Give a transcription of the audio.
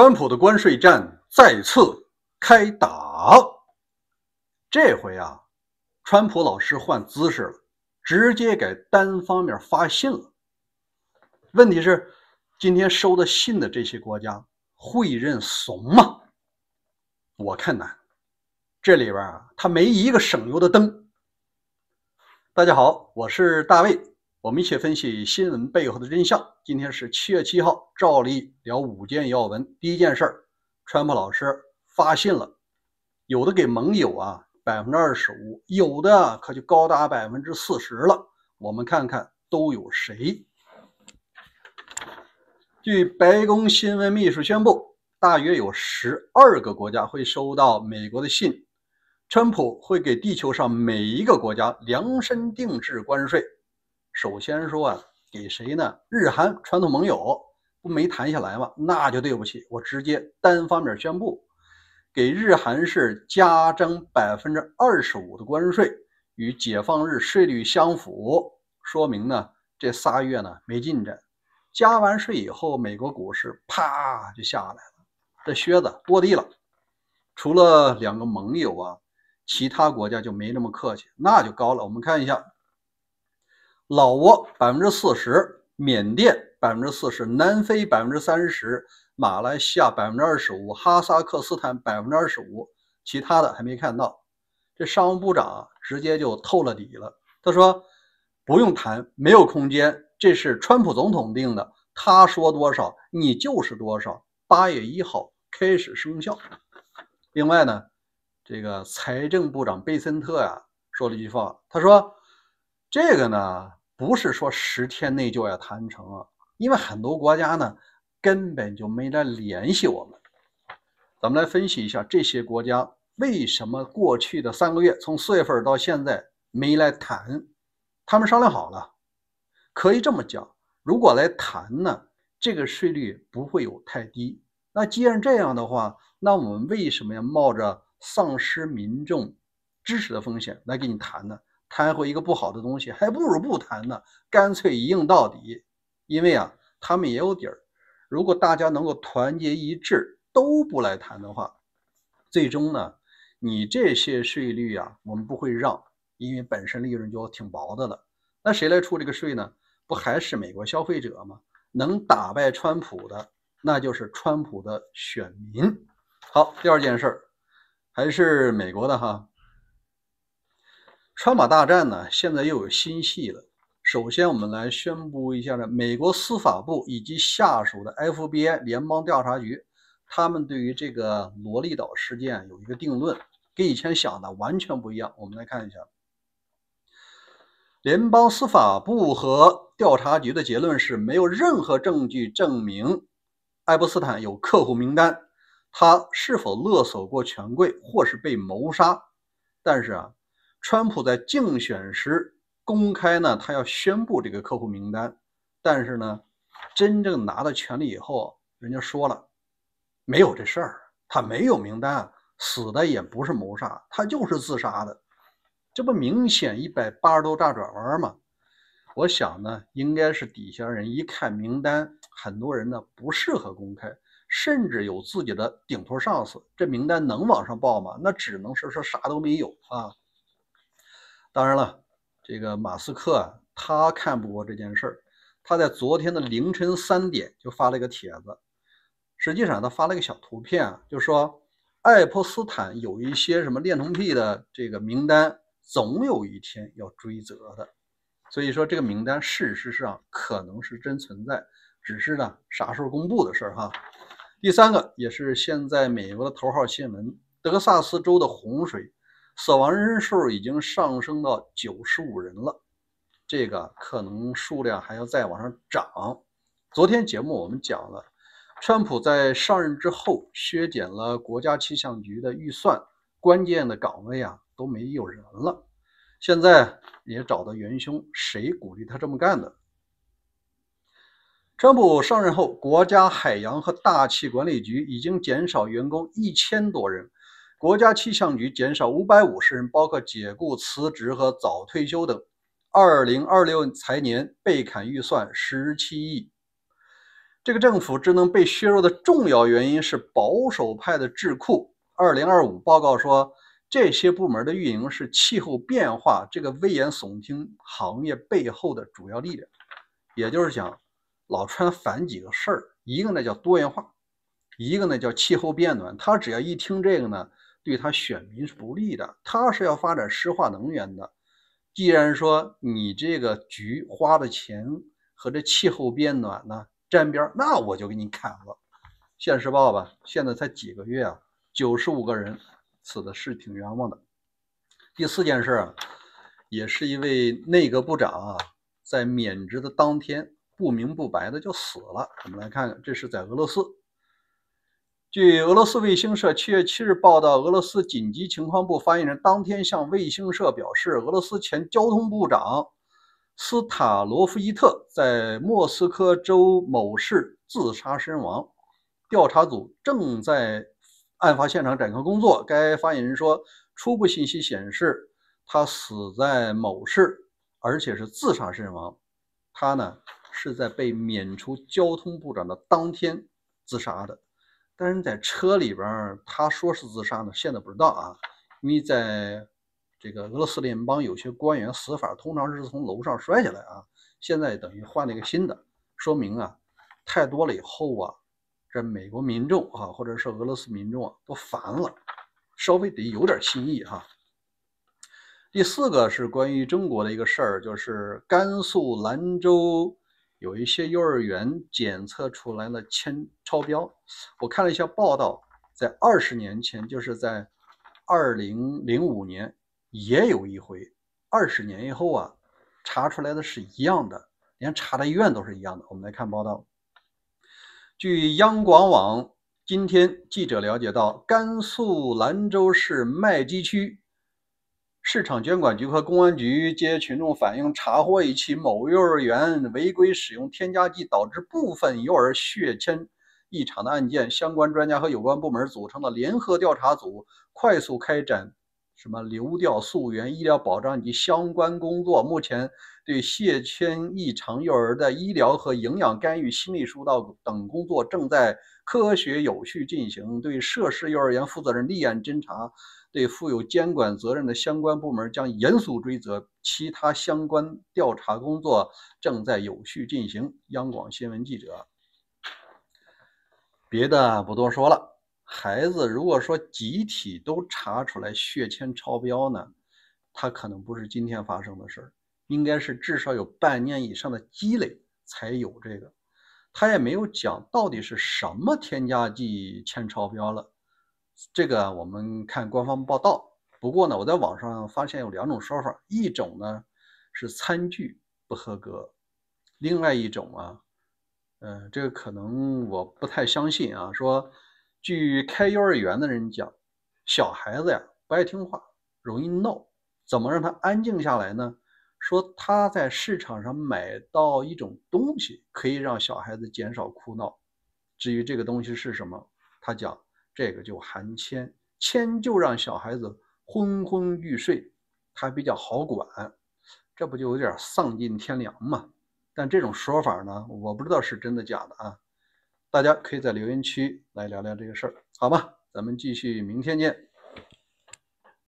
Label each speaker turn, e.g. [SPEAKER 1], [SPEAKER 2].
[SPEAKER 1] 川普的关税战再次开打。这回啊，川普老师换姿势了，直接给单方面发信了。问题是，今天收的信的这些国家会认怂吗？我看难。这里边啊，他没一个省油的灯。大家好，我是大卫，我们一起分析新闻背后的真相。今天是7月7号，照例聊5件要闻。第一件事，川普老师发信了，有的给盟友啊25%，有的可就高达40%了。我们看看都有谁。据白宫新闻秘书宣布，大约有12个国家会收到美国的信，川普会给地球上每一个国家量身定制关税。首先说啊，给谁呢？日韩传统盟友不没谈下来吗？那就对不起，我直接单方面宣布，给日韩是加征25%的关税，与解放日税率相符。说明呢，这3月呢没进展。加完税以后，美国股市啪就下来了，这靴子落地了。除了2个盟友啊，其他国家就没那么客气，那就高了。我们看一下，老挝40%，缅甸40%，南非30%，马来西亚25%，哈萨克斯坦25%，其他的还没看到。这商务部长直接就透了底了，他说不用谈，没有空间，这是川普总统定的，他说多少你就是多少，8月1号开始生效。另外呢，这个财政部长贝森特呀说了一句话，他说这个呢不是说10天内就要谈成啊，因为很多国家呢根本就没来联系我们。咱们来分析一下这些国家为什么过去的3个月，从4月份到现在没来谈。他们商量好了，可以这么讲，如果来谈呢，这个税率不会有太低。那既然这样的话，那我们为什么要冒着丧失民众支持的风险来跟你谈呢？谈回一个不好的东西，还不如不谈呢，干脆一硬到底。因为啊，他们也有底儿。如果大家能够团结一致，都不来谈的话，最终呢，你这些税率啊，我们不会让，因为本身利润就挺薄的了。那谁来出这个税呢？不还是美国消费者吗？能打败川普的，那就是川普的选民。好，第二件事还是美国的哈。川马大战呢，现在又有新戏了。首先我们来宣布一下呢，美国司法部以及下属的 FBI 联邦调查局，他们对于这个罗利岛事件有一个定论，跟以前想的完全不一样。我们来看一下，联邦司法部和调查局的结论是，没有任何证据证明爱泼斯坦有客户名单，他是否勒索过权贵或是被谋杀。但是啊，川普在竞选时公开呢，他要宣布这个客户名单，但是呢，真正拿到权力以后，人家说了没有这事儿，他没有名单，死的也不是谋杀，他就是自杀的。这不明显180度大转弯吗？我想呢，应该是底下人一看名单，很多人呢不适合公开，甚至有自己的顶头上司，这名单能往上报吗？那只能是说啥都没有啊。当然了，这个马斯克啊，他看不过这件事儿，他在昨天的凌晨3点就发了一个帖子，实际上他发了一个小图片啊，就说爱泼斯坦有一些什么恋童癖的这个名单，总有一天要追责的。所以说这个名单事实上可能是真存在，只是呢啥时候公布的事哈。第三个也是现在美国的头号新闻，德萨斯州的洪水死亡人数已经上升到95人了，这个可能数量还要再往上涨。昨天节目我们讲了，川普在上任之后削减了国家气象局的预算，关键的岗位啊都没有人了。现在也找到元凶，谁鼓励他这么干的？川普上任后，国家海洋和大气管理局已经减少员工1000多人，国家气象局减少550人，包括解雇、辞职和早退休等。2026财年被砍预算17亿。这个政府职能被削弱的重要原因是保守派的智库2025报告说，这些部门的运营是气候变化这个危言耸听行业背后的主要力量。也就是讲，老川反几个事儿，一个呢叫多元化，一个呢叫气候变暖。他只要一听这个呢，对他选民是不利的。他是要发展石化能源的。既然说你这个局花的钱和这气候变暖呢沾边，那我就给你砍了。现世报吧，现在才几个月啊，95个人，死的是挺冤枉的。第4件事啊，也是一位内阁部长啊，在免职的当天不明不白的就死了。我们来看看，这是在俄罗斯。据俄罗斯卫星社7月7日报道，俄罗斯紧急情况部发言人当天向卫星社表示，俄罗斯前交通部长斯塔罗夫伊特在莫斯科州某市自杀身亡，调查组正在案发现场展开工作。该发言人说，初步信息显示他死在某市，而且是自杀身亡。他呢是在被免除交通部长的当天自杀的。但是在车里边，他说是自杀呢，现在不知道啊。因为在这个俄罗斯联邦有些官员死法通常是从楼上摔下来啊，现在等于换了一个新的，说明啊太多了以后啊，这美国民众啊或者是俄罗斯民众啊都烦了，稍微得有点新意哈。第4个是关于中国的一个事儿，就是甘肃兰州有一些幼儿园检测出来了铅超标。我看了一下报道，在20年前，就是在2005年也有一回，20年以后啊，查出来的是一样的，连查的医院都是一样的。我们来看报道。据央广网今天记者了解到，甘肃兰州市麦积区市场监管局和公安局接群众反映，查获一起某幼儿园违规使用添加剂导致部分幼儿血铅异常的案件。相关专家和有关部门组成的联合调查组，快速开展流调溯源、医疗保障以及相关工作。目前对血铅异常幼儿的医疗和营养干预、心理疏导等工作正在科学有序进行，对涉事幼儿园负责人立案侦查，对负有监管责任的相关部门将严肃追责，其他相关调查工作正在有序进行。央广新闻记者。别的不多说了，孩子如果说集体都查出来血铅超标呢，它可能不是今天发生的事儿，应该是至少有半年以上的积累才有这个。他也没有讲到底是什么添加剂铅超标了，这个我们看官方报道。不过呢，我在网上发现有2种说法，一种呢是餐具不合格，另外一种啊，这个可能我不太相信啊。说据开幼儿园的人讲，小孩子呀不爱听话，容易闹，怎么让他安静下来呢？说他在市场上买到一种东西，可以让小孩子减少哭闹。至于这个东西是什么，他讲这个就含铅，铅就让小孩子昏昏欲睡，他比较好管，这不就有点丧尽天良吗？但这种说法呢，我不知道是真的假的啊。大家可以在留言区来聊聊这个事儿，好吗？咱们继续明天见。